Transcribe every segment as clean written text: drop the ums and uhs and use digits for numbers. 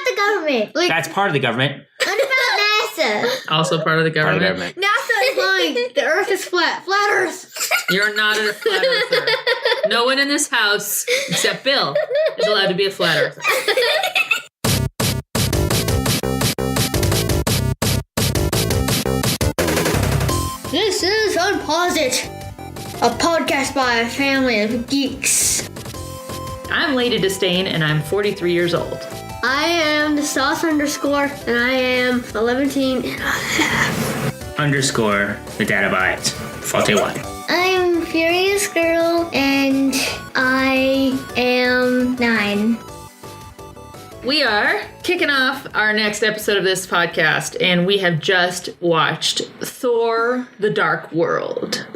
the government? Like, That's part of the government. what about NASA? Also part of the Part of government. the government. NASA is lying. The Earth is flat. Flat Earth. You're not a flat earther. No one in this house, except Bill, is allowed to be a flat earther. This is UnpauseIt, a podcast by a family of geeks. I'm Lady Disdain, and I'm 43 years old. I am the sauce underscore, and I am 11 and a half. Underscore the data byte. 41. I'm Furious Girl, and I am 9. We are kicking off our next episode of this podcast, and we have just watched Thor: The Dark World,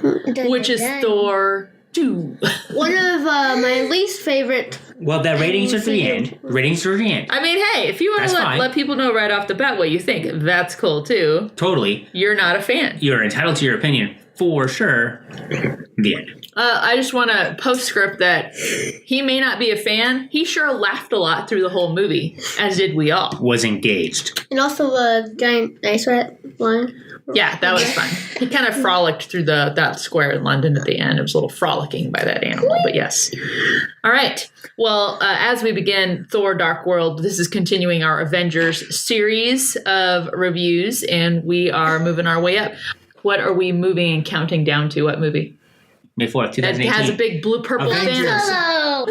which is Thor 2. One of my least favorite. Well, that ratings are to the end. Ratings are to the end. I mean, hey, if you want to let people know right off the bat what you think, that's cool too. Totally. You're not a fan. You're entitled to your opinion, for sure. The end. I just want to postscript that he may not be a fan. He sure laughed a lot through the whole movie, as did we all. Was engaged. And also a giant ice rat flying. Yeah, that was fun. He kind of frolicked through that square in London at the end. It was a little frolicking by that animal, but yes. All right. Well, as we begin Thor: Dark World, this is continuing our Avengers series of reviews, and we are moving our way up. What are we moving and counting down to? What movie? May 4th, 2018. It has a big blue-purple Avengers. Thanos. Hello!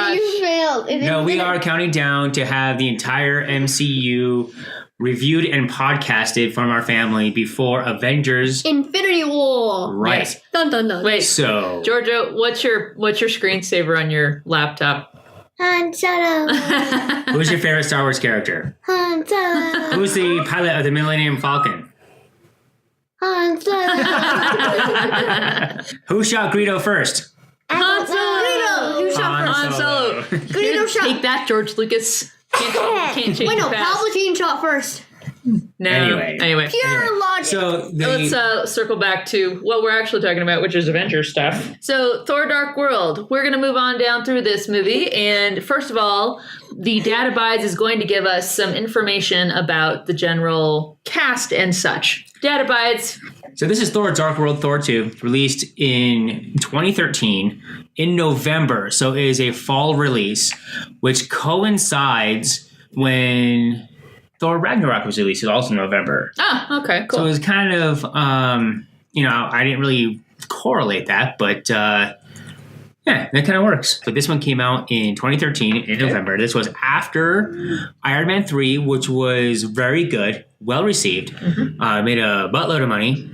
gosh. You failed. No, we are counting down to have the entire MCU reviewed and podcasted from our family before Avengers. Infinity War. Right. Yes. Dun dun dun. Wait, So, Giorgio, what's your screensaver on your laptop? Han Solo. who's your favorite Star Wars character? Han Solo. Who's the pilot of the Millennium Falcon? Han Solo. Who shot Greedo first? Han Solo. Greedo. Who shot Han Han Solo. Greedo shot. Take that, George Lucas. Can't change Wait, no, the past. Palpatine shot first. No. Anyway. Pure logic. So, Let's circle back to what we're actually talking about, which is Avengers stuff. So, Thor: Dark World. We're going to move on down through this movie. And first of all, the Databytes is going to give us some information about the general cast and such. Databytes. So this is Thor: Dark World, Thor 2, released in 2013 in November. So it is a fall release, which coincides when Thor Ragnarok was released. It's also November. Oh, okay, cool. So it was kind of, I didn't really correlate that, but yeah, that kind of works. But this one came out in 2013 in November. This was after Iron Man 3, which was very good, well received, made a buttload of money.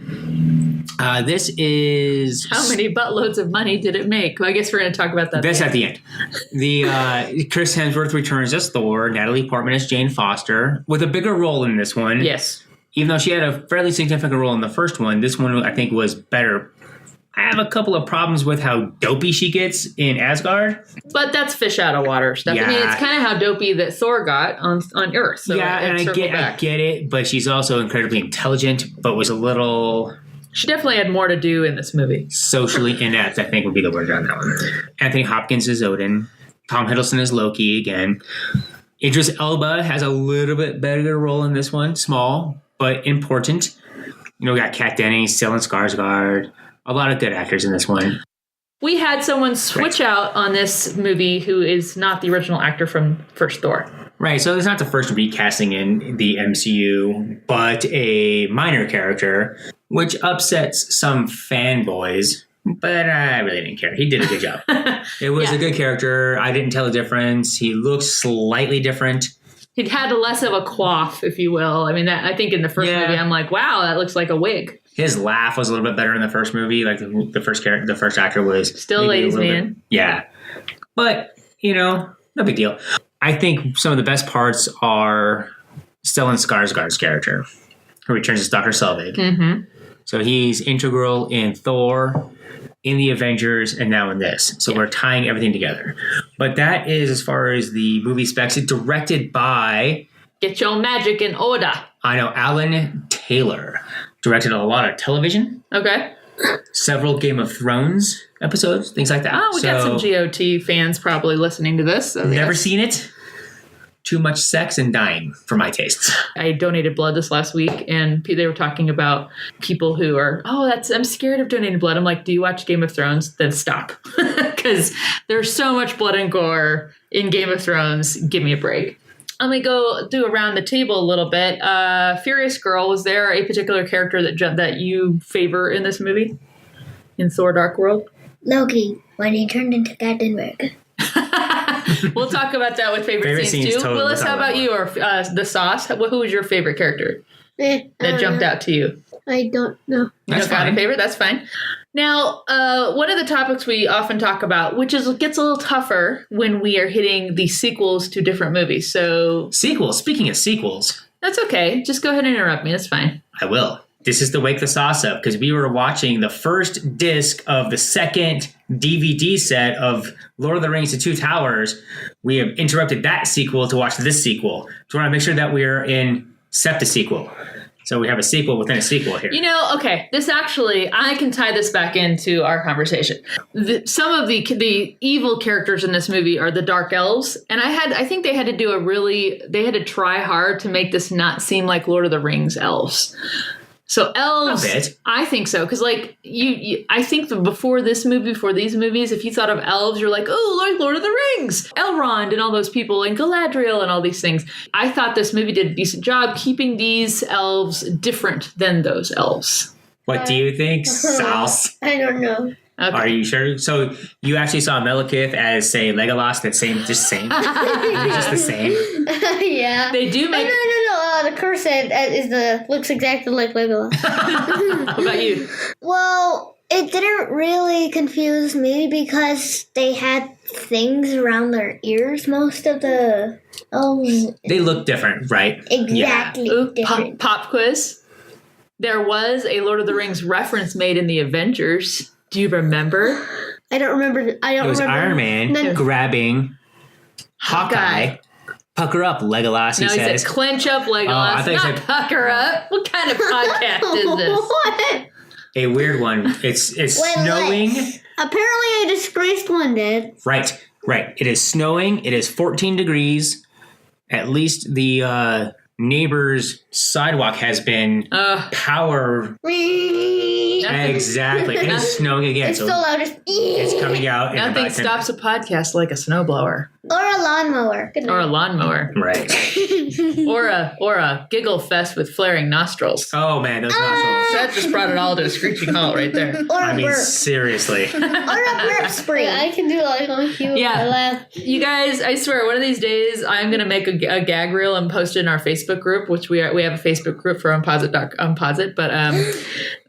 This is... How many buttloads of money did it make? Well, I guess we're going to talk about that. That's at the end. The Chris Hemsworth returns as Thor, Natalie Portman as Jane Foster, with a bigger role in this one. Yes. Even though she had a fairly significant role in the first one, this one I think was better. I have a couple of problems with how dopey she gets in Asgard. But that's fish out of water stuff. I mean, Yeah. it's kind of how dopey that Thor got on Earth. So Yeah, and I get it, but she's also incredibly intelligent, but was a little She definitely had more to do in this movie. socially inept, I think would be the word on that one. Anthony Hopkins is Odin. Tom Hiddleston is Loki again. Idris Elba has a little bit better role in this one. Small, but important. You know, we got Kat Dennings, Stellan Skarsgård. A lot of good actors in this one. We had someone switch out on this movie who is not the original actor from first Thor. Right, so it's not the first recasting in the MCU, but a minor character, which upsets some fanboys. But I really didn't care. He did a good job. It was a good character. I didn't tell the difference. He looks slightly different. He had less of a coif, if you will. I mean, I think in the first movie, I'm like, wow, that looks like a wig. His laugh was a little bit better in the first movie. Like the first actor was Still ladies' man. Yeah. But, no big deal. I think some of the best parts are Stellan Skarsgård's character, who returns as Dr. Selvig. Mm-hmm. So he's integral in Thor, in the Avengers, and now in this. So we're tying everything together. But that is as far as the movie specs. It's directed by... Get your magic in order. I know, Alan Taylor. Directed a lot of television. Okay. Several Game of Thrones episodes, things like that. Oh, we got some GOT fans probably listening to this. So never seen it. too much sex and dying for my tastes. I donated blood this last week, and they were talking about people who are, I'm scared of donating blood. I'm like, do you watch Game of Thrones? Then stop. Because there's so much blood and gore in Game of Thrones. Give me a break. Let me go do around the table a little bit. Furious Girl, was there a particular character that you favor in this movie? In Thor Dark World? Loki, when he turned into Captain America. We'll talk about that with favorite scenes too. Totally. Willis, how about you? Or the sauce? Who was your favorite character that jumped out to you? I don't know. You don't got a favorite? That's fine. Now, one of the topics we often talk about, which gets a little tougher when we are hitting the sequels to different movies. So sequels. Speaking of sequels, that's okay. Just go ahead and interrupt me. That's fine. I will. This is to wake the sauce up because we were watching the first disc of the second DVD set of Lord of the Rings: The Two Towers. We have interrupted that sequel to watch this sequel. So we want to make sure that we are in sequel. So we have a sequel within a sequel here. Okay, this actually, I can tie this back into our conversation. Some of the evil characters in this movie are the Dark Elves, and I think they had to try hard to make this not seem like Lord of the Rings elves. So elves, I think so, because I think before these movies, if you thought of elves, you're like, oh, like Lord of the Rings, Elrond and all those people, and Galadriel and all these things. I thought this movie did a decent job keeping these elves different than those elves. What do you think, Sauce? I don't know. Okay. Are you sure? So you actually saw Malekith as, say, Legolas, just same? just the same? Yeah. They do make... No. The curse looks exactly like Legolas. How about you? Well, it didn't really confuse me because they had things around their ears, most of the elves. They look different, right? Exactly. Yeah. Different. Pop quiz. There was a Lord of the Rings reference made in the Avengers. Do you remember? I don't remember. It was Iron Man grabbing Hawkeye. Pucker up, Legolas, he says. No, he said clench up, Legolas, not pucker up. What kind of podcast is this? What? A weird one. It's snowing. Apparently a disgraced one did. Right. It is snowing. It is 14 degrees. At least the neighbor's sidewalk has been power... Exactly. And it's snowing again. It's so loud. It's coming out. Nothing stops a podcast like a snowblower. Or a lawnmower. Or a lawnmower. Right. or a giggle fest with flaring nostrils. Oh, man, those nostrils. That just brought it all to a screeching halt right there. Burp. Seriously. Or a burp spray. I can do on cue. Yeah. You guys, I swear, one of these days, I'm going to make a gag reel and post it in our Facebook group, which we have a Facebook group for UnpauseIt, but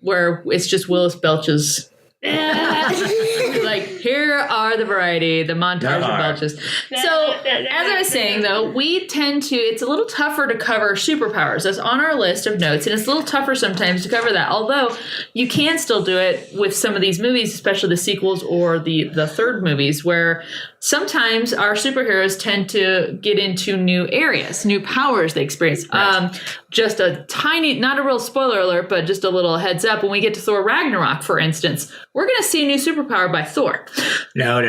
where it's just Willis Belch's. Like, here are the variety, the montage of belches. So, as I was saying, though, we tend to, it's a little tougher to cover superpowers. That's on our list of notes, and it's a little tougher sometimes to cover that. Although, you can still do it with some of these movies, especially the sequels or the third movies, where sometimes our superheroes tend to get into new areas, new powers they experience. Right. Just a tiny, not a real spoiler alert, but just a little heads up. When we get to Thor Ragnarok, for instance, we're going to see a new superpower by Thor. No.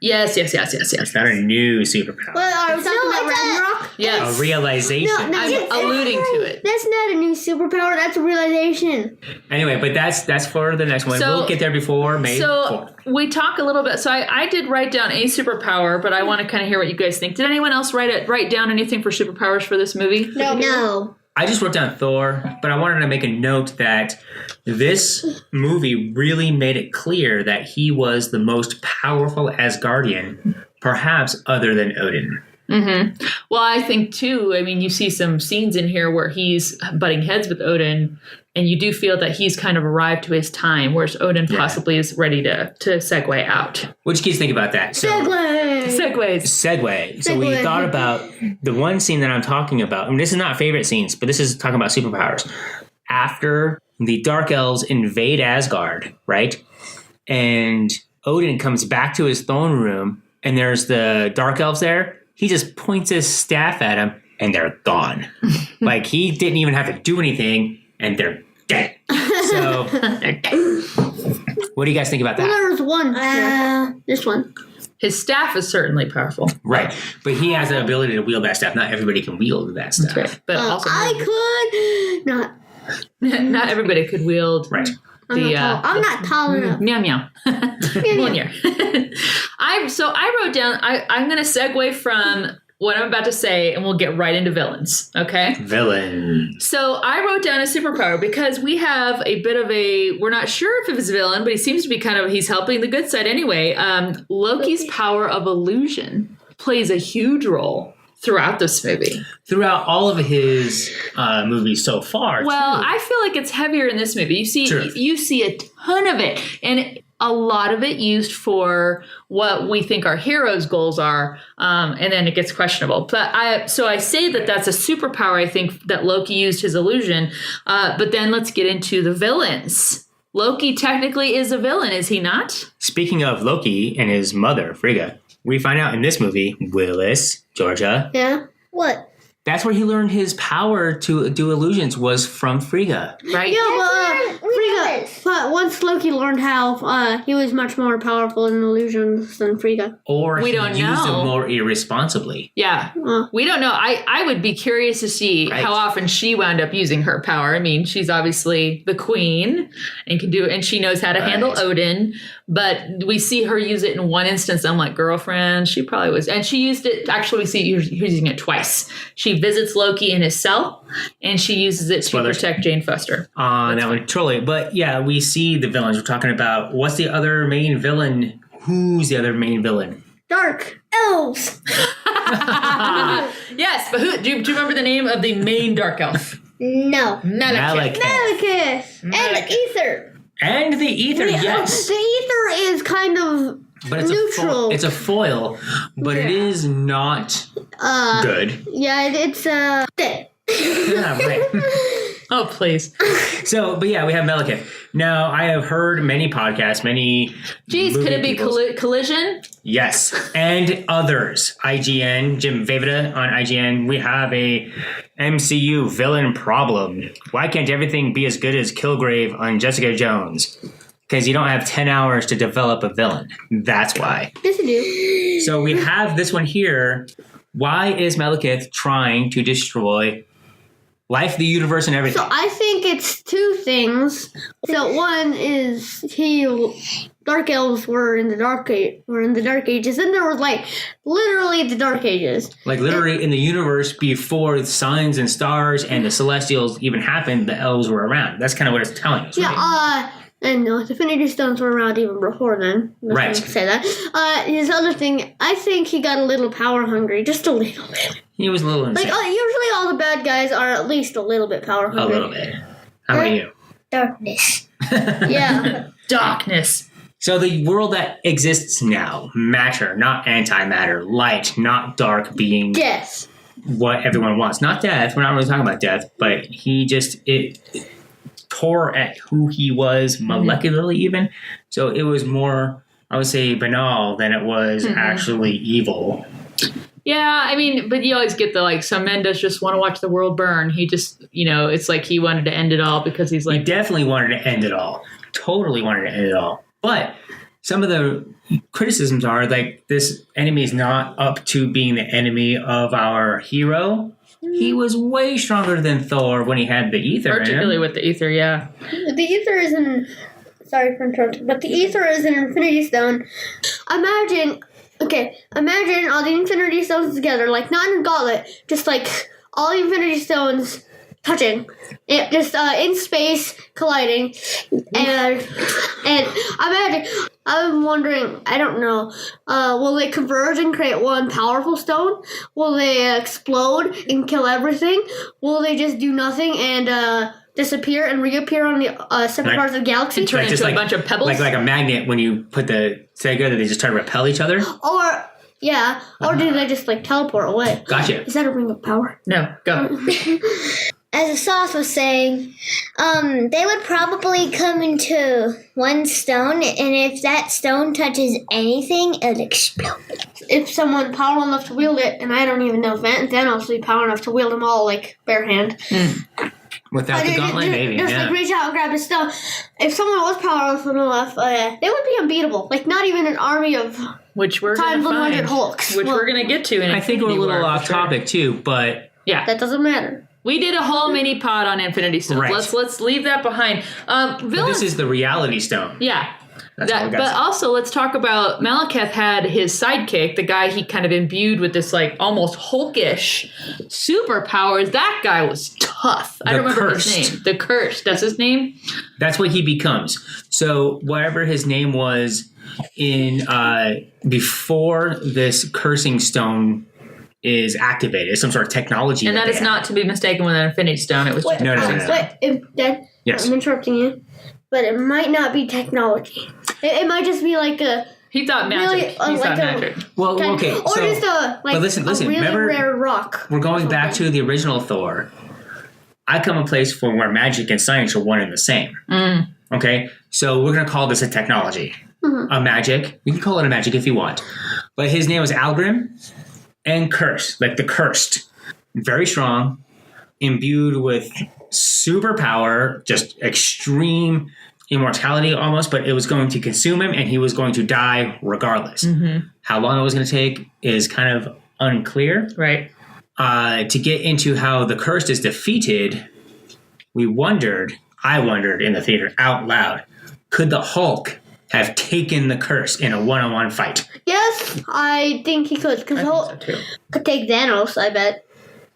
Yes. It's not a new superpower. Well, are we talking about Ragnarok? Yes. A realization. No, I'm alluding to it. That's not a new superpower. That's a realization. Anyway, but that's for the next one. We'll get there before May 4th. We talk a little bit. So I did write down a superpower, but I want to kind of hear what you guys think. Did anyone else write down anything for superpowers for this movie? No. I just wrote down Thor, but I wanted to make a note that this movie really made it clear that he was the most powerful Asgardian, perhaps other than Odin. Mm-hmm. Well, I think, too, you see some scenes in here where he's butting heads with Odin, and you do feel that he's kind of arrived to his time, whereas Odin possibly is ready to segue out. What do you guys think about that? Segue. So we thought about the one scene that I'm talking about, and this is not favorite scenes, but this is talking about superpowers. After the Dark Elves invade Asgard, right? And Odin comes back to his throne room, and there's the Dark Elves there. He just points his staff at him, and they're gone. Like, he didn't even have to do anything, and they're dead. So, what do you guys think about that? Well, there was one. This one. His staff is certainly powerful. Right. But he has the ability to wield that staff. Not everybody can wield that staff. That's right. But also, I could not. not everybody could wield. Right. I'm not tall enough. Meow meow. Meow. I wrote down. I'm going to segue from what I'm about to say, and we'll get right into villains. Okay. Villain. So I wrote down a superpower because we have a bit of a. We're not sure if it's a villain, but he seems to be he's helping the good side anyway. Loki's power of illusion plays a huge role throughout this movie. Throughout all of his movies so far. Well, too. I feel like it's heavier in this movie. You see a ton of it, and a lot of it used for what we think our heroes' goals are, and then it gets questionable. But I say that's a superpower. I think that Loki used his illusion. But then let's get into the villains. Loki technically is a villain, is he not? Speaking of Loki and his mother, Frigga, we find out in this movie, Willis, Georgia. Yeah. What? That's where he learned his power to do illusions was from Frigga. Right? Yeah, but Frigga. But once Loki learned how, he was much more powerful in illusions than Frigga. Or we he don't used know. it more irresponsibly. Yeah. We don't know. I would be curious to see how often she wound up using her power. I mean, she's obviously the queen and she knows how to handle Odin. But we see her use it in one instance. I'm like, girlfriend, she probably was. And she used it, actually, we see her using it twice. She visits Loki in his cell, and she uses it to protect Jane Foster. That one, totally. But yeah, we see the villains. We're talking about what's the other main villain? Who's the other main villain? Dark elves. Yes, but do you remember the name of the main dark elf? No. Malekith. And the ether. And the ether, yes. The ether is kind of but it's neutral. It's a foil, but it is not good. Yeah, it's dead. Yeah, right. Oh, please. So, but yeah, we have Malekith. Now, I have heard many podcasts, Geez, could it be Collision? Yes, and others. IGN, Jim Vavida on IGN. We have a MCU villain problem. Why can't everything be as good as Kilgrave on Jessica Jones? Because you don't have 10 hours to develop a villain. That's why. Yes, you do. So we have this one here. Why is Malekith trying to destroy life, the universe, and everything? So I think it's two things. So one is Dark Elves were in the Dark Ages, and there was literally the Dark Ages. Literally in the universe before the signs and stars and the Celestials even happened, the elves were around. That's kind of what it's telling us. Yeah. Right? And the Infinity Stones were around even before then. Right. Say that. His other thing, I think he got a little power hungry, just a little bit. He was a little insane. Usually all the bad guys are at least a little bit power hungry. A little bit. How about you? Darkness. Yeah. Darkness. So the world that exists now, matter, not antimatter, light, not dark, being Death. What everyone wants. Not death. We're not really talking about death, but he just it tore at who he was molecularly even. So it was more, I would say, banal than it was actually evil. Yeah, I mean, but you always get some men just want to watch the world burn. He just, it's like he wanted to end it all because he's like... He definitely wanted to end it all. Totally wanted to end it all. But some of the criticisms are this enemy is not up to being the enemy of our hero. He was way stronger than Thor when he had the ether. Particularly with the ether, yeah. The ether is sorry for interrupting, but the ether is an Infinity Stone. Imagine all the Infinity Stones together, not in a gauntlet, just all the Infinity Stones touching, just in space colliding, and imagine. I'm wondering. I don't know. Will they converge and create one powerful stone? Will they explode and kill everything? Will they just do nothing and disappear and reappear on the separate parts of the galaxy? And turn into a bunch of pebbles? Like a magnet when you put the together, they just try to repel each other? Or do they just teleport away? Gotcha. Is that a ring of power? No, go. As the sauce was saying, they would probably come into one stone, and if that stone touches anything, it'll explode. If someone powerful enough to wield it, and I don't even know if Thanos would be powerful enough to wield them all bare hand. Without the gauntlet, maybe. Just Yeah. like reach out and grab his stuff. If someone was powerless enough, they would be unbeatable. Like not even an army of Which we're going times to 100 find. Hulks. Which we're going to get to in I think we're a Infinity little War, off for sure. topic too, but Yeah. That doesn't matter. We did a whole mini pod on Infinity Stones. Right. Let's leave that behind. but Villains. this is the reality stone. Yeah. That's all I gotta But say. also, let's talk about Malekith had his sidekick, the guy he kind of imbued with this like almost Hulkish superpowers. That guy was tough. I The don't remember Cursed. his name. The Cursed. That's his name? That's what he becomes. So whatever his name was in before this cursing stone is activated, some sort of technology. And that is they not to be mistaken with an Infinity Stone. It was just No. Dad, Yes. I'm interrupting you, but it might not be technology. It might just be like a He thought magic. Really, He thought like a- magic. Well, okay. or So, just a like but listen, a really remember, rare rock. we're going or back something. to the original Thor. I come a place from where magic and science are one and the same. Okay, so we're going to call this a technology, a magic. You can call it a magic if you want, but his name was Algrim and Curse, like the cursed, very strong, imbued with superpower, just extreme immortality almost, but it was going to consume him and he was going to die regardless. How long it was going to take is kind of unclear. Right. To get into how the cursed is defeated, I wondered in the theater out loud, could the Hulk have taken the curse in a one-on-one fight? Yes, I think he could. Because I think so too. could take Thanos, I bet.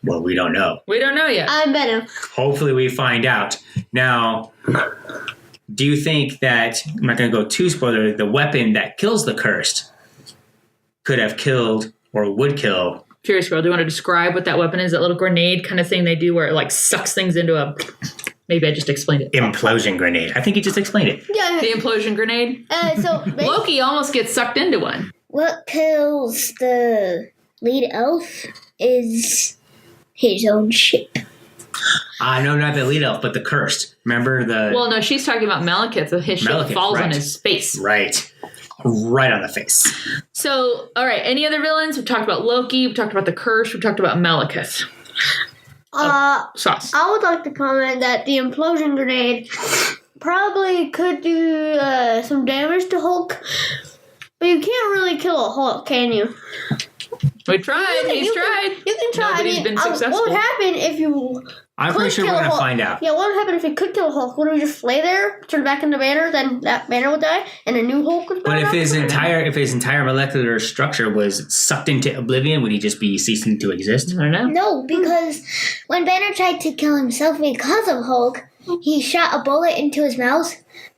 Well, we don't know. We don't know yet. I bet him. Hopefully we find out. Now, do you think that, I'm not going to go too spoiler, the weapon that kills the cursed could have killed or would kill? Curious Girl, do you want to describe what that weapon is? That little grenade kind of thing they do where it like sucks things into a... Maybe I just explained it. Implosion grenade. I think you just explained it. Yeah. The implosion grenade? So Loki almost gets sucked into one. What kills the lead elf is his own ship. No, not the lead elf, but the cursed. Remember the... Well, no, she's talking about Malekith. His ship Malekith, falls on right. his face. Right. Right on the face. So, all right, any other villains? We've talked about Loki. We've talked about the Curse. We've talked about Malekith. Sauce. I would like to comment that the implosion grenade probably could do some damage to Hulk, but you can't really kill a Hulk, can you? We tried. He's tried. You can try. Nobody's been what successful. would happen if you? I'm pretty sure we're going to find out. Yeah, what would happen if he could kill Hulk? Would he just lay there, turn back into Banner, then that Banner would die, and a new Hulk would But come if out? his entire molecular structure was sucked into oblivion, would he just be ceasing to exist? I don't know. No, because when Banner tried to kill himself because of Hulk, he shot a bullet into his mouth,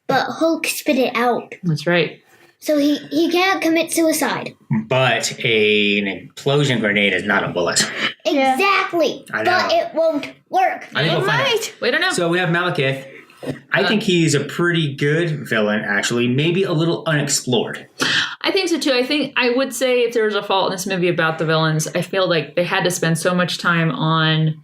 but Hulk spit it out. That's right. So he can't commit suicide. But an implosion grenade is not a bullet. Exactly. I know. But it won't work. I think we'll find out. We don't know. So we have Malekith. I think he's a pretty good villain, actually. Maybe a little unexplored. I think so too. I think I would say if there was a fault in this movie about the villains, I feel like they had to spend so much time on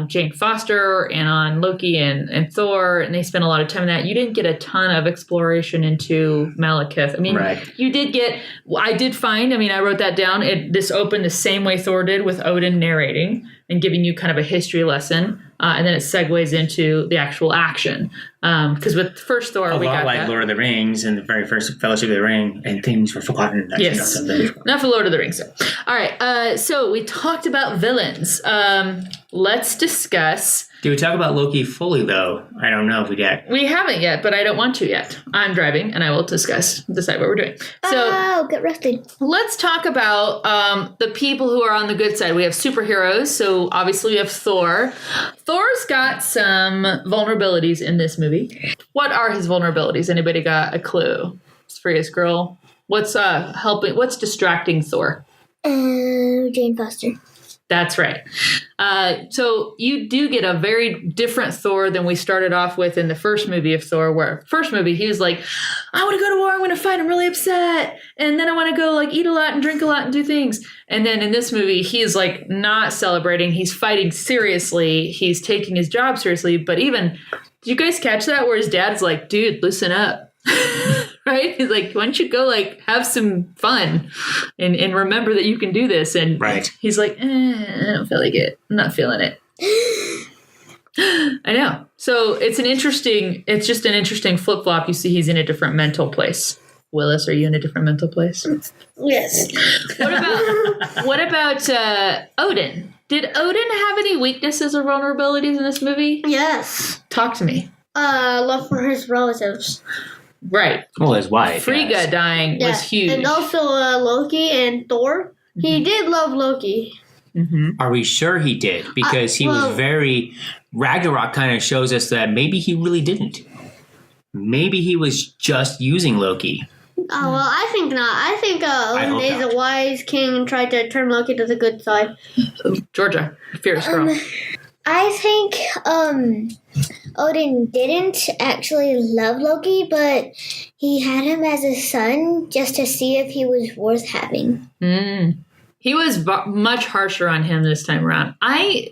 Jane Foster and on Loki and Thor, and they spent a lot of time on that. You didn't get a ton of exploration into Malekith. I mean, Right. you did get. I did find. I mean, I wrote that down. This opened the same way Thor did, with Odin narrating and giving you kind of a history lesson, and then it segues into the actual action. Because with first Thor, A we lot got like that. Lord of the Rings and the very first Fellowship of the Ring, and things were forgotten. Yes. Enough of Lord of the Rings. All right. So we talked about villains. Let's discuss. Did we talk about Loki fully, though? I don't know if we did. We haven't yet, but I don't want to yet. I'm driving, and I will decide what we're doing. So Oh, get rested. let's talk about the people who are on the good side. We have superheroes. So obviously we have Thor. Thor's got some vulnerabilities in this movie. What are his vulnerabilities? Anybody got a clue? Furious Girl. What's What's distracting Thor? Jane Foster. That's right. So you do get a very different Thor than we started off with in the first movie of Thor, where first movie he was like, I want to go to war, I'm going to fight, I'm really upset. And then I want to go like eat a lot and drink a lot and do things. And then in this movie, he's like not celebrating. He's fighting seriously. He's taking his job seriously. But even, did you guys catch that where his dad's like, dude, listen up. Right? He's like, why don't you go like have some fun and remember that you can do this. And Right. he's like, I don't feel like it. I'm not feeling it. I know. So it's just an interesting flip flop. You see, he's in a different mental place. Willis, are you in a different mental place? Yes. What about Odin? Did Odin have any weaknesses or vulnerabilities in this movie? Yes. Talk to me. Love for his relatives. Right. Well, his wife. Frigga yes. dying was huge. And also Loki and Thor. Mm-hmm. He did love Loki. Mm-hmm. Are we sure he did? Because he was very... Ragnarok kind of shows us that maybe he really didn't. Maybe he was just using Loki. Oh, well, I think not. I think Odin is a wise king and tried to turn Loki to the good side. Georgia, fierce girl. I think Odin didn't actually love Loki, but he had him as a son just to see if he was worth having. He was much harsher on him this time around.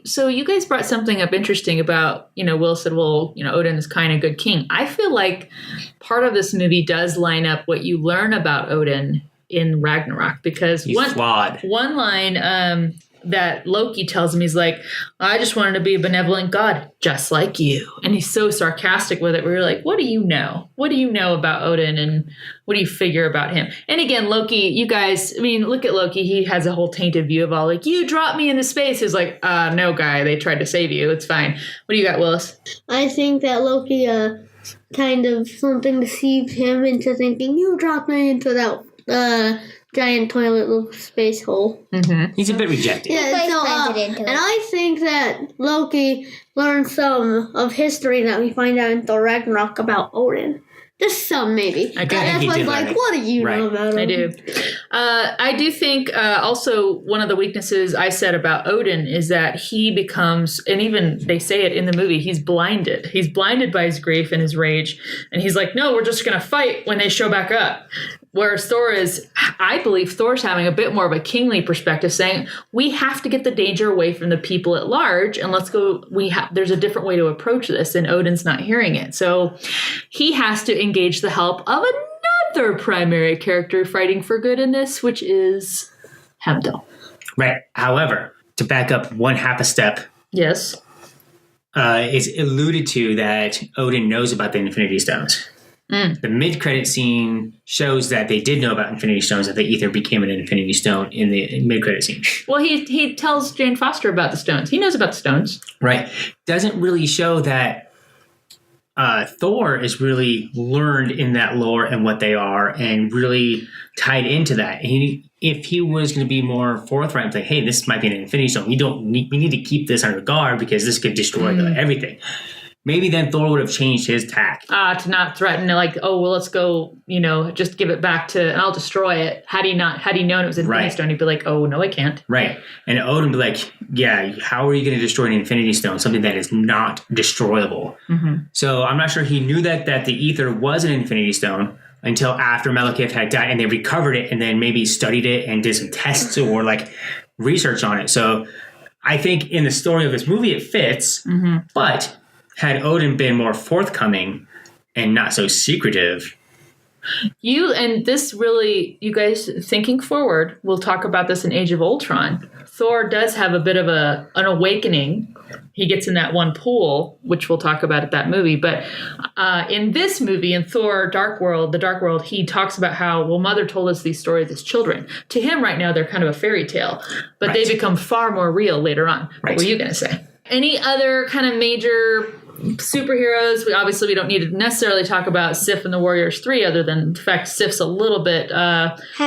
So you guys brought something up interesting about, Will said, well, Odin is kind of good king. I feel like part of this movie does line up what you learn about Odin in Ragnarok, because he's flawed. One line that Loki tells him, he's like, I just wanted to be a benevolent god, just like you. And he's so sarcastic with it. We're like, what do you know? What do you know about Odin, and what do you figure about him? And again, Loki, you guys, look at Loki. He has a whole tainted view of all, like, you dropped me into space. He's like, no, guy, they tried to save you. It's fine. What do you got, Willis? I think that Loki kind of something deceived him into thinking, you dropped me into that giant toilet space hole. Mm-hmm. He's a bit rejected. Yeah, and I think that Loki learned some of history that we find out in Thor Ragnarok about Odin. Just some, maybe. Okay. That's why like, what do you know about Odin? I do. I do think also one of the weaknesses I said about Odin is that he becomes, and even they say it in the movie, he's blinded. He's blinded by his grief and his rage. And he's like, no, we're just going to fight when they show back up. Whereas Thor is, I believe Thor's having a bit more of a kingly perspective, saying we have to get the danger away from the people at large, and let's go. There's a different way to approach this, and Odin's not hearing it, so he has to engage the help of another primary character fighting for good in this, which is Heimdall. Right. However, to back up one half a step, yes, it's alluded to that Odin knows about the Infinity Stones. The mid-credit scene shows that they did know about Infinity Stones, that the Ether became an Infinity Stone in the mid-credit scene. Well, he tells Jane Foster about the stones. He knows about the stones. Right. Doesn't really show that Thor is really learned in that lore and what they are and really tied into that. If he was going to be more forthright and say, hey, this might be an Infinity Stone, we need to keep this under guard because this could destroy everything. Maybe then Thor would have changed his tack. To not threaten, like, oh, well, let's go, just give it back and I'll destroy it. Had he known it was an Infinity Stone, he'd be like, oh, no, I can't. Right. And Odin would be like, yeah, how are you going to destroy an Infinity Stone, something that is not destroyable? Mm-hmm. So I'm not sure he knew that the Ether was an Infinity Stone until after Malekith had died and they recovered it and then maybe studied it and did some tests or research on it. So I think in the story of this movie, it fits, but had Odin been more forthcoming and not so secretive. You guys thinking forward, we'll talk about this in Age of Ultron. Thor does have a bit of an awakening. He gets in that one pool, which we'll talk about at that movie. But in this movie, in Thor the Dark World, he talks about how, Mother told us these stories as children. To him right now, they're kind of a fairy tale, but they become far more real later on. What were you going to say? Any other kind of major superheroes? We don't need to necessarily talk about Sif and the Warriors 3, other than the fact Sif's a little bit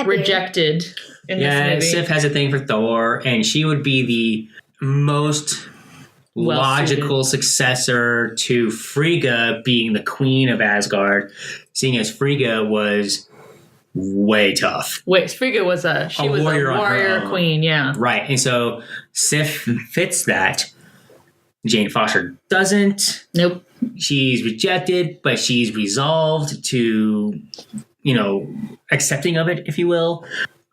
rejected in this movie. Sif has a thing for Thor, and she would be the most logical successor to Frigga being the queen of Asgard, seeing as Frigga was way tough. Frigga was a warrior queen, yeah. Right, and so Sif fits that. Jane Foster doesn't. Nope. She's rejected, but she's resolved to, accepting of it, if you will.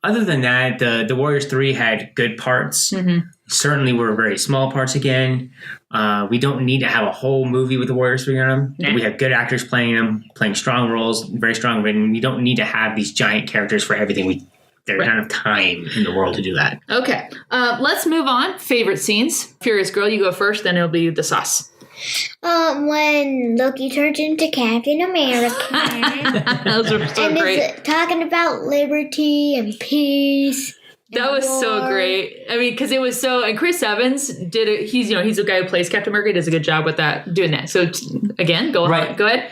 Other than that, the Warriors 3 had good parts. Mm-hmm. Certainly were very small parts again. We don't need to have a whole movie with the Warriors 3 on them. Yeah. We have good actors playing them, playing strong roles, very strong written. We don't need to have these giant characters for everything. There's not enough time in the world to do that. Okay. Let's move on. Favorite scenes. Furious Girl, you go first, then it'll be the sauce. When Loki turns into Captain America. Those were so And great. is talking about liberty and peace. That was so war. great. I mean, because it was so. And Chris Evans did it. He's the guy who plays Captain America. He does a good job with doing that. So again, go ahead.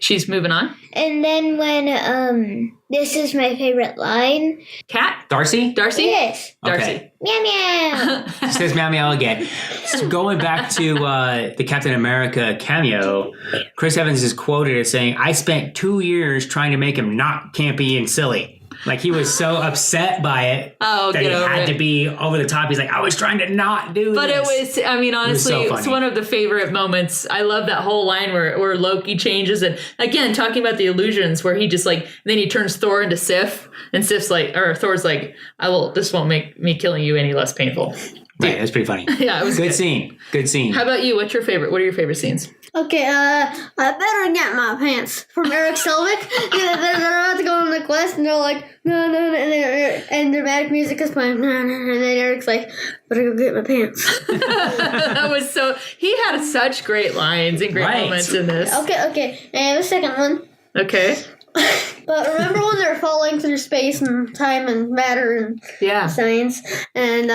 She's moving on. And then when this is my favorite line. Cat? Darcy? Yes. Darcy. Okay. Meow meow. She says meow meow again. So going back to the Captain America cameo, Chris Evans is quoted as saying, "I spent 2 years trying to make him not campy and silly." Like, he was so upset by it that get it over had it. to be over the top. He's like, I was trying to not do But this. it was, I mean, honestly, so it's funny. one of the favorite moments. I love that whole line where Loki changes. And again, talking about the illusions where he just then he turns Thor into Sif. And Sif's Thor's like, this won't make me killing you any less painful. Right, that's pretty funny. Yeah, it was good good. scene. Good scene. How about you? What's your favorite? What are your favorite scenes? Okay, I better get my pants from Eric Selvig. They're about to go on the quest, and they're like, no, and dramatic music is playing, no, and then Eric's like, better go get my pants. That was so. He had such great lines and great Right. moments in this. Okay, and the second one. Okay. But remember when they're falling through space and time and matter and Yeah. science, and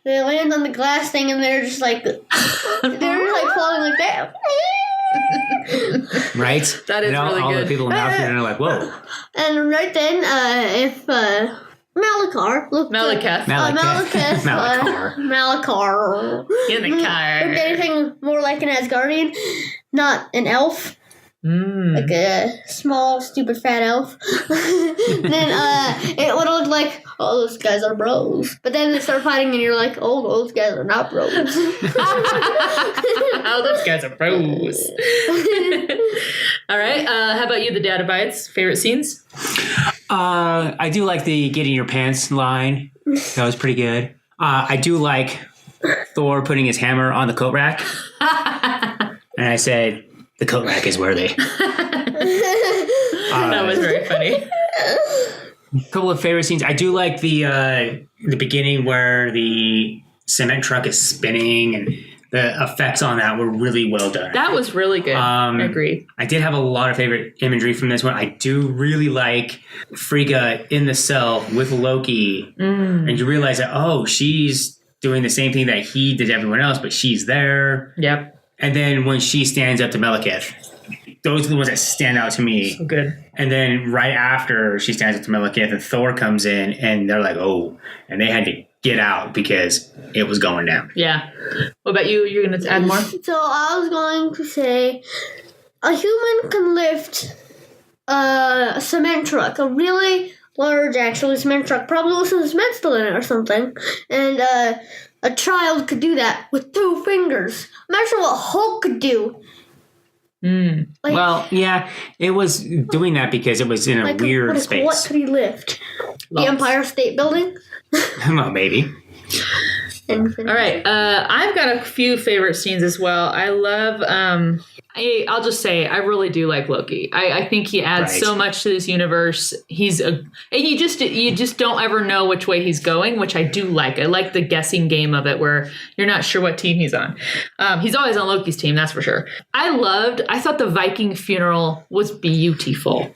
they land on the glass thing, and they're just like, they're like falling like that. Right? That is really all good. the people in the outfit are like, whoa. And right then, if Malachar looked Malekith. Malekith, Malachar. In the car. looked anything more like an Asgardian, not an elf. Like a small, stupid, fat elf. Then it would look like, oh, those guys are bros. But then they start fighting, and you're like, oh, those guys are not bros. Oh, those guys are pros. All right. How about you, the Dad Abides? Favorite scenes? I do like the get in your pants line. That was pretty good. I do like Thor putting his hammer on the coat rack. And I said, the coat rack is worthy. That was very funny. A couple of favorite scenes. I do like the beginning where the cement truck is spinning, and the effects on that were really well done. That was really good. Agreed. I did have a lot of favorite imagery from this one. I do really like Frigga in the cell with Loki, and you realize that, oh, she's doing the same thing that he did to everyone else, but she's there. Yep. And then when she stands up to Malekith, those are the ones that stand out to me. So good. And then right after she stands up to Malekith, and Thor comes in, and they're like, oh, and they had to get out because it was going down. Yeah. What about you? You're going to add more? So I was going to say, a human can lift a cement truck, a really large, actually, cement truck, probably with some cement still in it or something. And a child could do that with 2 fingers. Imagine what Hulk could do. Like, Well, yeah, it was doing that because it was in a like, weird what space. could he lift? Lots. The Empire State Building? Well, maybe. All right. I've got a few favorite scenes as well. I love... I'll just say I really do like Loki. I think he adds Right. so much to this universe. And you just don't ever know which way he's going, which I do like. I like the guessing game of it where you're not sure what team he's on. He's always on Loki's team, that's for sure. I thought the Viking funeral was beautiful.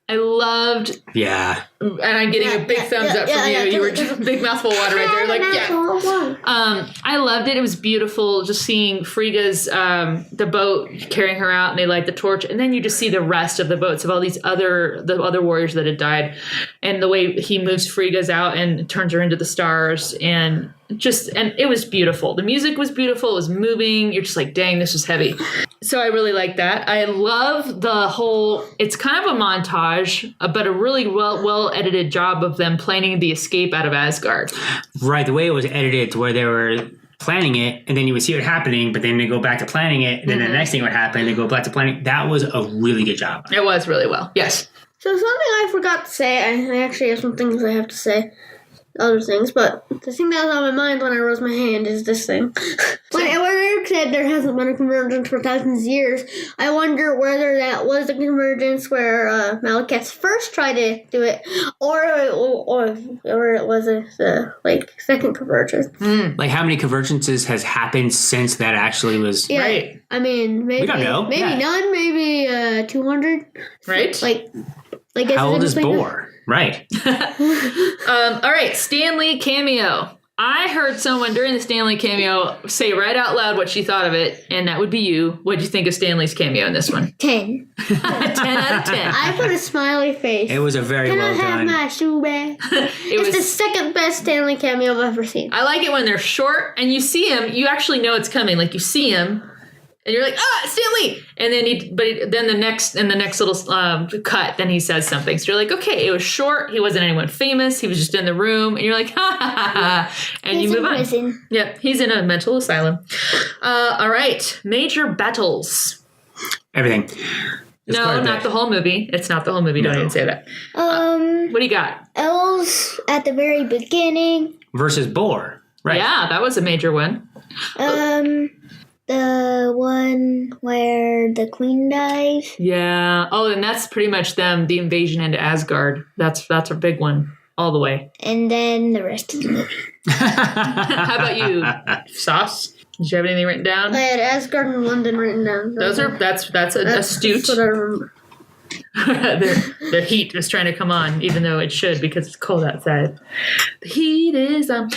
I loved, Yeah. and I'm getting a big thumbs up from you. You were just a big mouthful of water right there. Like, yeah. I loved it. It was beautiful just seeing Frigga's, the boat carrying her out, and they light the torch. And then you just see the rest of the boats of all the other warriors that had died. And the way he moves Frigga's out and turns her into the stars. And it was beautiful. The music was beautiful. It was moving. You're just like, dang, this was heavy. So I really like that. I love the whole, it's kind of a montage, but a really well edited job of them planning the escape out of Asgard. Right. The way it was edited to where they were planning it, and then you would see it happening, but then they go back to planning it, and then the next thing would happen, they go back to planning. That was a really good job. It was really well. Yes. So something I forgot to say, I actually have some things I have to say. Other things, but the thing that was on my mind when I rose my hand is this thing. When when Eric said there hasn't been a convergence for thousands of years, I wonder whether that was a convergence where Malekith's first tried to do it, or it was a second convergence. Like how many convergences has happened since that actually was? Yeah, Right. I mean, maybe We don't know. maybe Yeah. none, maybe 200. Right. How old is Boar? Right. All right, Stan Lee cameo. I heard someone during the Stan Lee cameo say right out loud what she thought of it, and that would be you. What did you think of Stan Lee's cameo in this one? 10. 10 out of 10. I put a smiley face. It was a very Can well I have done. my shoe back? It's the second best Stanley cameo I've ever seen. I like it when they're short and you see him, you actually know it's coming. Like you see him and you're like, Stan Lee! And then then the next little cut, then he says something. So you're like, okay, it was short. He wasn't anyone famous. He was just in the room. And you're like, ha ha ha ha. And He's you in move on. prison. Yep, he's in a mental asylum. All right, major battles. Everything. It's quite No, a not bit. the whole movie. It's not the whole movie. Don't No. even say that. What do you got? Elves at the very beginning. Versus Boar. Right. Yeah, that was a major one. The one where the queen dies. Yeah. Oh, and that's pretty much them, the invasion into Asgard. That's a big one. All the way. And then the rest of the movie. How about you, Sauce? Did you have anything written down? I had Asgard and London written down. That's astute. That's what I remember. their heat is trying to come on, even though it should because it's cold outside. The heat is on.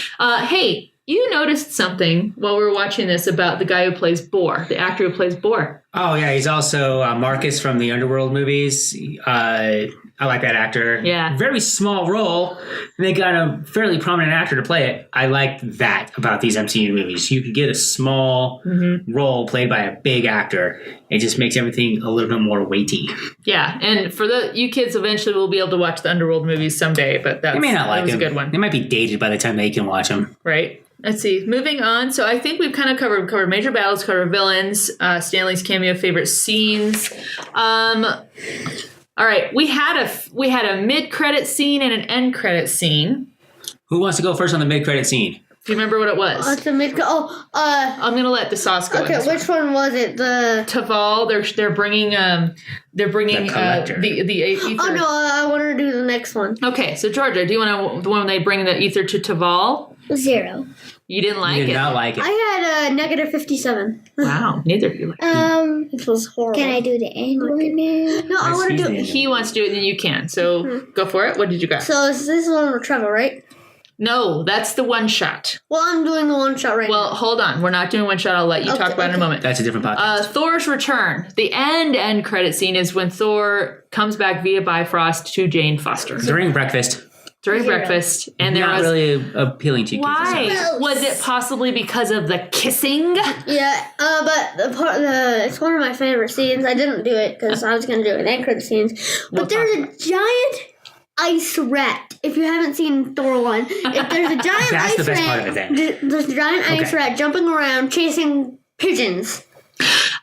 Hey, you noticed something while we were watching this about the guy who plays Boar, the actor who plays Boar. Oh, yeah. He's also Marcus from the Underworld movies. I like that actor. Yeah. Very small role. And they got a fairly prominent actor to play it. I liked that about these MCU movies. You could get a small role played by a big actor. It just makes everything a little bit more weighty. Yeah, and for you kids, eventually we'll be able to watch the Underworld movies someday, but They may not like that was them. a good one. They might be dated by the time they can watch them. Right. Let's see. Moving on. So I think we've kind of covered major battles, covered villains, Stanley's cameo, favorite scenes. All right. We had a mid-credit scene and an end-credit scene. Who wants to go first on the mid-credit scene? Do you remember what it was? It's a mid. I'm gonna let the sauce go. Okay, which one was it? The Taval. They're bringing The collector. the ether. Oh no, I want to do the next one. Okay, so Georgia, do you want the one when they bring the ether to Taval? 0. You didn't like You did it. not like it. I had a negative 57. Wow, neither of you. Like It was horrible. Can I do the end one now? No, I want to do. Excuse me. He wants to do it, then you can. So go for it. What did you got? So this is one with Trevor, right? No, that's the one shot. Well, I'm doing the one shot right Well, hold on. We're not doing one shot. I'll let you talk about it in a moment. That's a different podcast. Thor's return. The end credit scene is when Thor comes back via Bifrost to Jane Foster During breakfast. during breakfast, and there Not was really appealing to kids. why Gross. was it possibly because of the kissing? Yeah, but it's one of my favorite scenes. I didn't do it because I was going to do it in credit scenes. But We'll there's talk a giant ice rat. If you haven't seen Thor 1, if there's a giant That's ice the best rat. part of it then. There's a giant ice Okay. rat jumping around chasing pigeons.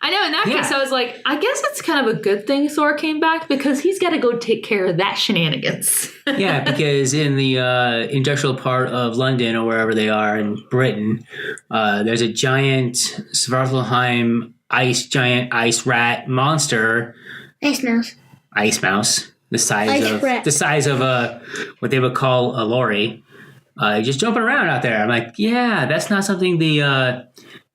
I know. In that Yeah. case, I was like, I guess it's kind of a good thing Thor came back because he's got to go take care of that shenanigans. Yeah, because in the industrial part of London or wherever they are in Britain, there's a giant Svartalheim giant ice rat monster, Ice mouse. ice mouse, the Ice rat. size of what they would call a lorry, just jumping around out there. I'm like, yeah, that's not something the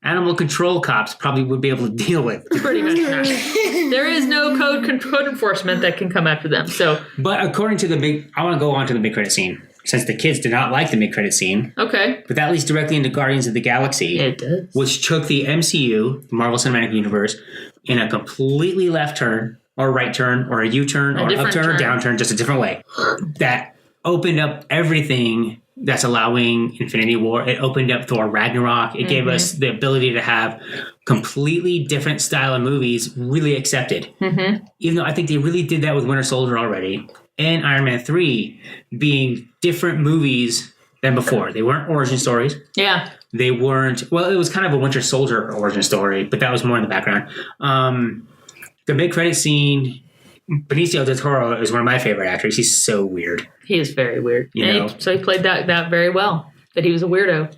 animal control cops probably would be able to deal with. Pretty much not. There is no code enforcement that can come after them. So But according to I want to go on to the mid credit scene. Since the kids did not like the mid credit scene, okay, but that leads directly into Guardians of the Galaxy. it does. Which took the MCU, the Marvel Cinematic Universe, in a completely left turn, or right turn, or a U-turn, or different upturn, or turn. downturn, just a different way. That opened up everything that's allowing Infinity War. It opened up Thor Ragnarok. It gave us the ability to have completely different style of movies really accepted. Even though I think they really did that with Winter Soldier already. And Iron Man 3 being different movies than before. They weren't origin stories. Yeah. They weren't, well, it was kind of a Winter Soldier origin story, but that was more in the background. The mid-credit scene, Benicio del Toro is one of my favorite actors. He's so weird. He is very weird. You And know. so he played that very well, that he was a weirdo.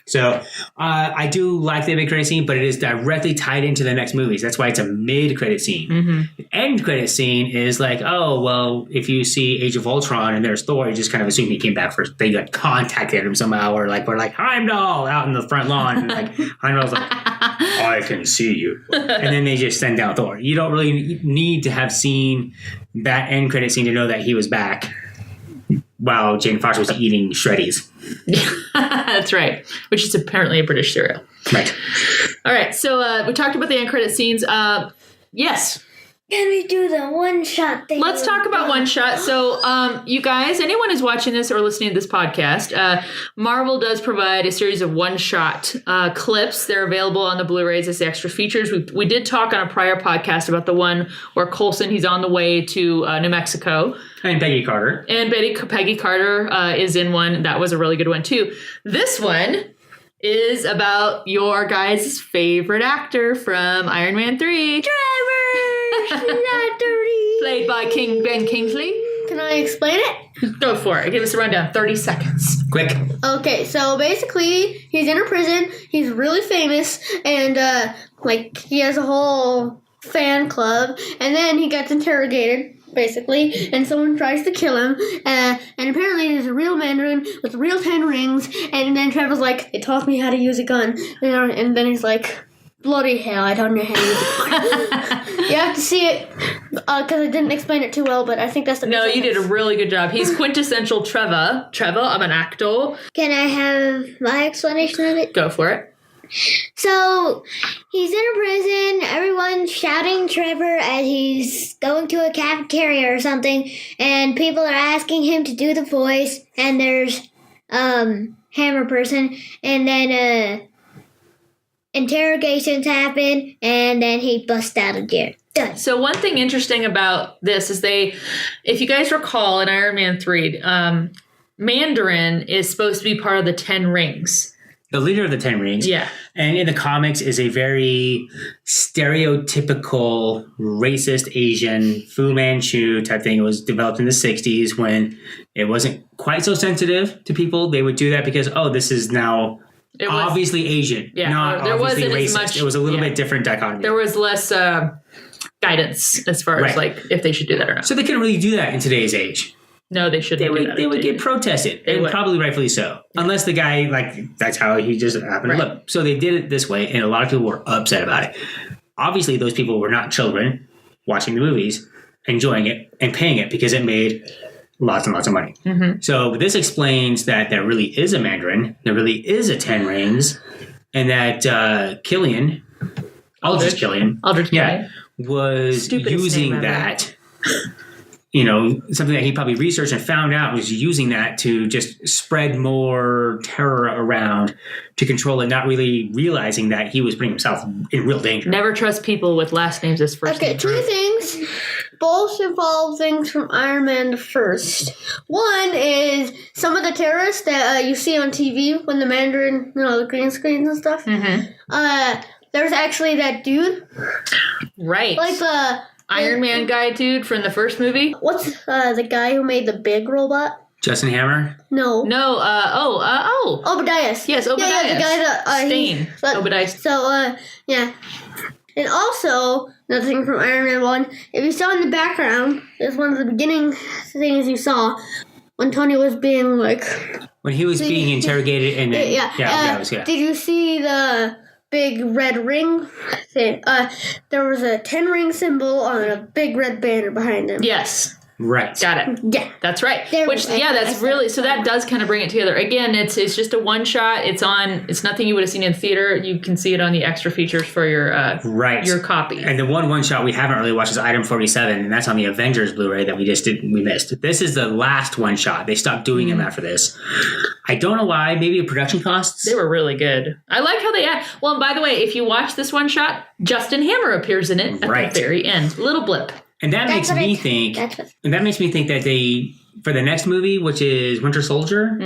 So I do like the mid-credit scene, but it is directly tied into the next movies. That's why it's a mid-credit scene. The end credit scene is like, oh, well, if you see Age of Ultron and there's Thor, you just kind of assume he came back first. They like contacted him somehow, or like we're like Heimdall out in the front lawn, and like Heimdall's like, I can see you, and then they just send down Thor. You don't really need to have seen that end credit scene to know that he was back while Jane Foster was eating Shreddies. That's right. Which is apparently a British cereal. Right. All right. So we talked about the end credit scenes. Yes. Can we do the one shot thing? Let's talk about one shot. So, you guys, anyone who's watching this or listening to this podcast, Marvel does provide a series of one shot clips. They're available on the Blu-rays as extra features. We did talk on a prior podcast about the one where Coulson, he's on the way to New Mexico. And Peggy Carter. And Peggy Carter is in one. That was a really good one, too. This one is about your guys' favorite actor from Iron Man 3. Played by Ben Kingsley. Can I explain it? Go for it. Give us a rundown. 30 seconds. Quick. Okay, so basically, he's in a prison. He's really famous, and like he has a whole fan club. And then he gets interrogated, basically, and someone tries to kill him. And apparently, there's a real Mandarin with real 10 rings. And then Trevor's like, "They taught me how to use a gun." And then he's like, "Bloody hell, I don't know how to use a gun." You have to see it because I didn't explain it too well, but I think that's the No, you did a really good job. He's quintessential Trevor. Trevor, I'm an actor. Can I have my explanation of it? Go for it. So, he's in a prison. Everyone's shouting Trevor as he's going to a cafeteria or something. And people are asking him to do the voice. And there's Hammer Person. And then interrogations happen. And then he busts out of jail. Done. So one thing interesting about this is if you guys recall in Iron Man 3, Mandarin is supposed to be part of the 10 rings. The leader of the 10 Rings. Yeah. And in the comics is a very stereotypical racist Asian Fu Manchu type thing. It was developed in the 60s when it wasn't quite so sensitive to people. They would do that because, this is now obviously Asian, not there obviously wasn't racist. as much, it was a little bit different dichotomy. There was less guidance as far as like if they should do that or not. So they couldn't really do that in today's age. No, they shouldn't. They would get protested, and probably rightfully so. Unless the guy, that's how he just happened to look. So they did it this way, and a lot of people were upset about it. Obviously, those people were not children watching the movies, enjoying it, and paying it because it made lots and lots of money. Mm-hmm. So this explains that there really is a Mandarin, there really is a 10 Rings, and that Killian, Aldrich Killian, was using that. Something that he probably researched and found out was using that to just spread more terror around to control it, not really realizing that he was putting himself in real danger. Never trust people with last names as first names. Okay, two things. Both involve things from Iron Man the First. One is some of the terrorists that you see on TV when the Mandarin, the green screens and stuff. Mm-hmm. There's actually that dude. Right. Like the Iron Man guy dude from the first movie. What's the guy who made the big robot? Justin Hammer? No. Obadiah. Yes, Obadiah. Yeah, the guy that Stain. Obadiah. So, yeah. And also, another thing from Iron Man 1, if you saw in the background, it's one of the beginning things you saw when Tony was being when he was being interrogated and then... Did you see the big red ring thing? There was a 10 ring symbol on a big red banner behind him. Yes. Right. Got it. Yeah. That's right. That's really, so that does kind of bring it together. Again, it's just a one shot. It's nothing you would have seen in theater. You can see it on the extra features for your your copy. And the one shot we haven't really watched is Item 47, and that's on the Avengers Blu-ray that we missed. This is the last one shot. They stopped doing them after this. I don't know why. Maybe production costs. They were really good. I like how they act. Well, and by the way, if you watch this one shot, Justin Hammer appears in it at the very end. Little blip. And that makes me think that they, for the next movie, which is Winter Soldier,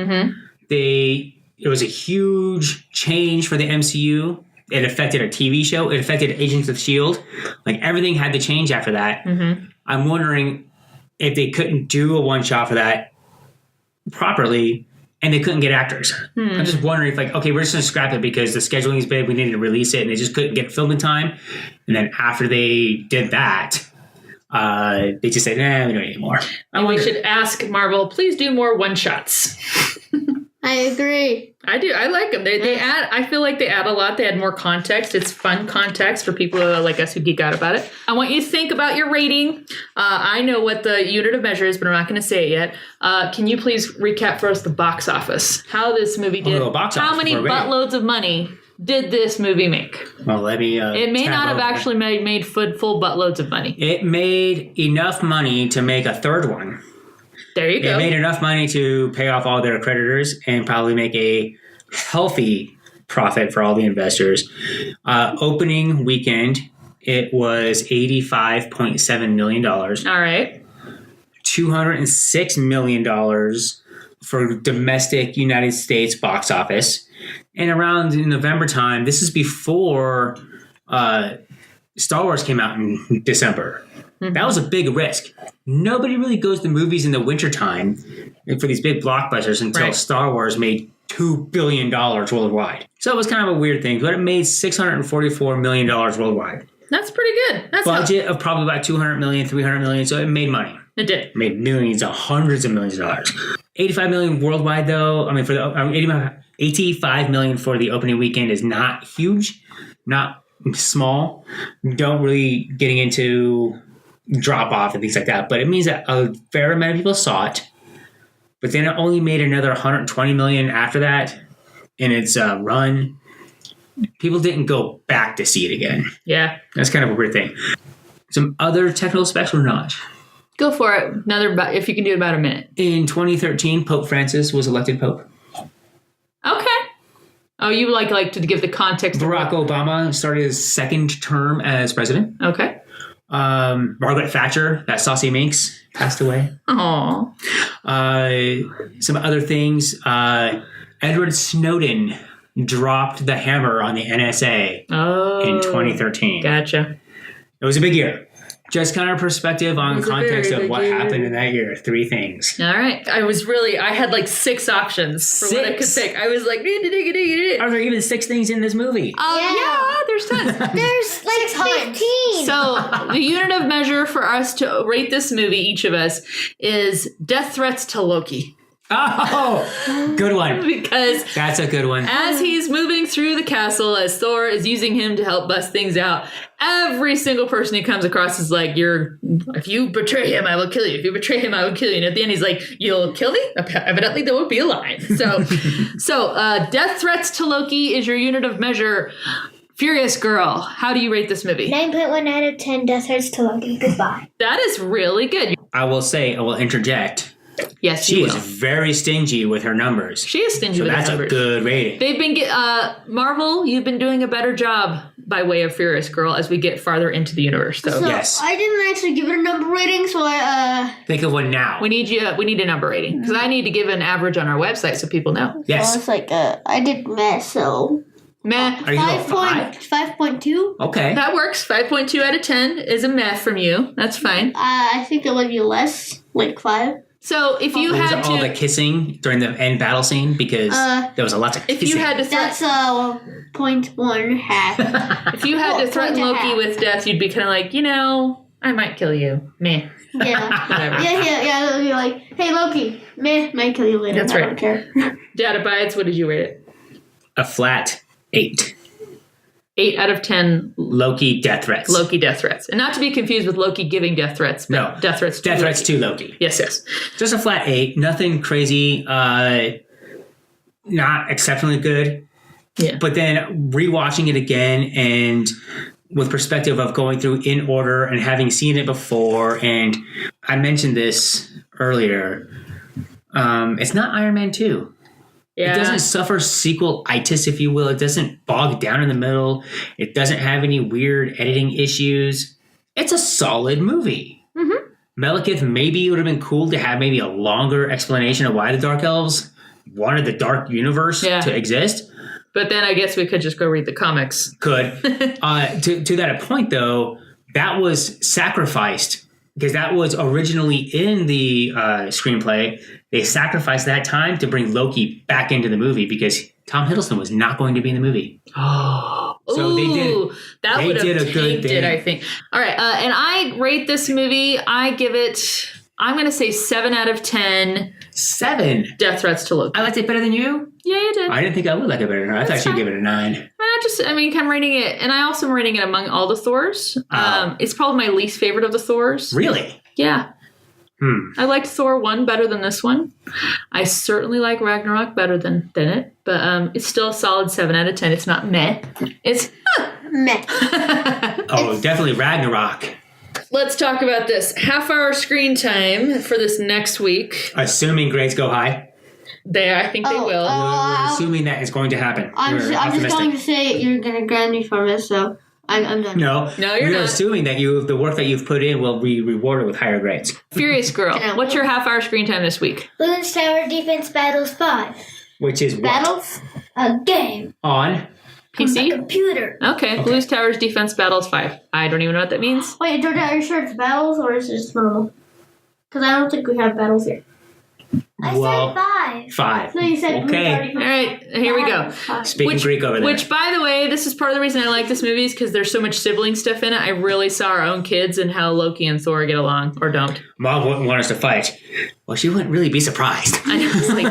it was a huge change for the MCU. It affected a TV show. It affected Agents of S.H.I.E.L.D. Everything had to change after that. Mm-hmm. I'm wondering if they couldn't do a one-shot for that properly and they couldn't get actors. I'm just wondering if, like, okay, we're just going to scrap it because the scheduling is big. We needed to release it, and they just couldn't get filmed in time. And then after they did that, they just said, nah, we don't need any more. And we should ask Marvel, please do more one-shots. I agree. I do. I like them. They add. I feel like they add a lot. They add more context. It's fun context for people like us who geek out about it. I want you to think about your rating. I know what the unit of measure is, but I'm not going to say it yet. Can you please recap for us the box office? How this movie did? How many buttloads of money did this movie make? Well, let me. It may not have actually made full buttloads of money. It made enough money to make a third one. There you go. It made enough money to pay off all their creditors and probably make a healthy profit for all the investors. Opening weekend, it was $85.7 million. All right. $206 million for domestic United States box office. And around November time, this is before Star Wars came out in December. That was a big risk. Nobody really goes to movies in the wintertime for these big blockbusters until Star Wars made $2 billion worldwide. So it was kind of a weird thing, but it made $644 million worldwide. That's pretty good. That's budget of probably about $200 million, $300 million, so it made money. It did. It made millions, hundreds of millions of dollars. $85 million worldwide, though. I mean, for the $85 million for the opening weekend is not huge, not small. Don't really getting into drop off and things like that, but it means that a fair amount of people saw it, but then it only made another $120 million after that in its run. People didn't go back to see it again. Yeah, that's kind of a weird thing. Some other technical specs or not? Go for it. If you can do about a minute. In 2013, Pope Francis was elected Pope. Okay. Oh, you like to give the context. Barack Obama started his second term as president. Okay. Margaret Thatcher, that saucy minx, passed away. Aww. Some other things. Edward Snowden dropped the hammer on the NSA in 2013. Gotcha. It was a big year. Just kind of perspective on context of what happened in that year. 3 things. All right. I had like 6 options for what I could pick. I was like, are there even 6 things in this movie? Yeah, there's tons. There's like 15. So the unit of measure for us to rate this movie, each of us, is death threats to Loki. Oh, good one. Because that's a good one. As he's moving through the castle, as Thor is using him to help bust things out, every single person he comes across is like, if you betray him, I will kill you. If you betray him, I will kill you. And at the end, he's like, you'll kill me? Evidently, they won't be alive. So death threats to Loki is your unit of measure. Furious Girl, how do you rate this movie? 9.1 out of 10 death threats to Loki. Goodbye. That is really good. I will interject. Yes, she is very stingy with her numbers. She is stingy with her numbers. That's a good rating. They've been Marvel. You've been doing a better job by way of Furious Girl as we get farther into the universe. So yes, I didn't actually give it a number rating, so I think of one now. We need a number rating because I need to give an average on our website so people know. Yes, so it's like I did meh, so meh. Are you 5.2? Okay, that works. 5.2 out of 10 is a meh from you. That's fine. I think it would be less, like 5. So if you had to... all the kissing during the end battle scene because there was a lot of kissing. If you had to... That's 0.1 half. If you had to threaten Loki with death, you'd be kind of like, I might kill you. Meh. Yeah. Whatever. Yeah. You're like, hey, Loki. Meh, might kill you later. That's I right. don't care. Data Bites, what did you rate it? A flat 8. 8 out of 10 Loki death threats. Loki death threats. And not to be confused with Loki giving death threats. But no. Death threats to Death Loki. threats to Loki. Yes. Just a flat 8. Nothing crazy. Not exceptionally good. Yeah. But then rewatching it again and with perspective of going through in order and having seen it before, and I mentioned this earlier, it's not Iron Man 2. Yeah. It doesn't suffer sequelitis, if you will. It doesn't bog down in the middle. It doesn't have any weird editing issues. It's a solid movie. Mm-hmm. Malekith, maybe it would have been cool to have maybe a longer explanation of why the Dark Elves wanted the Dark Universe to exist. But then I guess we could just go read the comics. Could. To that point, though, that was sacrificed because that was originally in the screenplay, they sacrificed that time to bring Loki back into the movie because Tom Hiddleston was not going to be in the movie. Oh, So they did. That They would have did a good tanked it, thing. I think. All right, and I rate this movie. I give it. I'm going to say 7 out of 10. 7. Death threats to Loki. I liked it better than you. Yeah, you did. I didn't think I would like it better than her. I thought she'd fine. give it a 9. I'm rating it, and I also am rating it among all the Thors. Oh. It's probably my least favorite of the Thors. Really? Yeah. I liked Thor 1 better than this one. I certainly like Ragnarok better than it, but it's still a solid 7 out of 10. It's not meh. It's Meh. Oh, definitely Ragnarok. Let's talk about this. Half-hour screen time for this next week. Assuming grades go high. I think they will. We're assuming that is going to happen. I'm We're just optimistic. going to say you're going to grant me for this, so I'm done. No, you're we're not. assuming that the work that you've put in will be rewarded with higher grades. Furious Girl. Yeah. What's your half-hour screen time this week? Balloons Tower Defense Battles 5. Which is what? Battles? A game. On. A PC? computer. Okay. Blues Towers Defense Battles 5. I don't even know what that means. Wait, Georgia, are you sure it's battles or is it just normal? Because I don't think we have battles here. I Well, said 5. 5. No, you said Okay. All right. Here we go. Speaking Greek over there. Which, by the way, this is part of the reason I like this movie is because there's so much sibling stuff in it. I really saw our own kids and how Loki and Thor get along, or don't. Mom wouldn't want us to fight. Well, she wouldn't really be surprised. I know, it's like,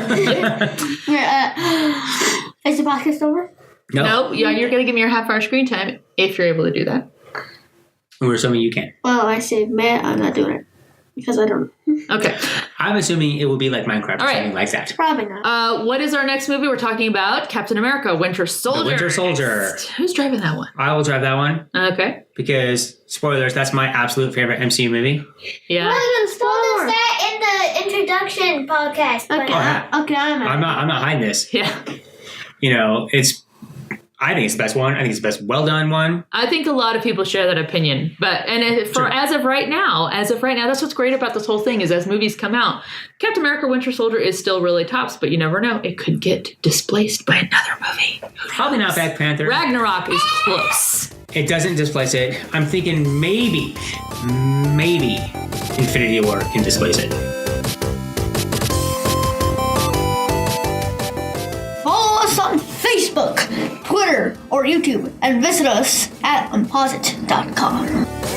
Is the podcast over? nope, yeah, you're going to give me your half-hour screen time if you're able to do that. We're assuming you can. Well, I say, man, I'm not doing it. Because I don't. Okay. I'm assuming it will be like Minecraft or All right. something like that. Probably not. What is our next movie? We're talking about Captain America, Winter Soldier. The Winter Soldier. Who's driving that one? I will drive that one Okay. because, spoilers, that's my absolute favorite MCU movie. Yeah. Told us that in the introduction podcast. but- Okay, yeah. okay, I'm out. I'm not hiding this. Yeah. You know, I think it's the best one. I think it's the best well done one. I think a lot of people share that opinion, Sure. as of right now, that's what's great about this whole thing is as movies come out, Captain America: Winter Soldier is still really tops, but you never know, it could get displaced by another movie. Probably not Black Panther. Ragnarok is close. It doesn't displace it. I'm thinking maybe Infinity War can displace it. Follow us on Facebook, Twitter, or YouTube, and visit us at UnpauseIt.com.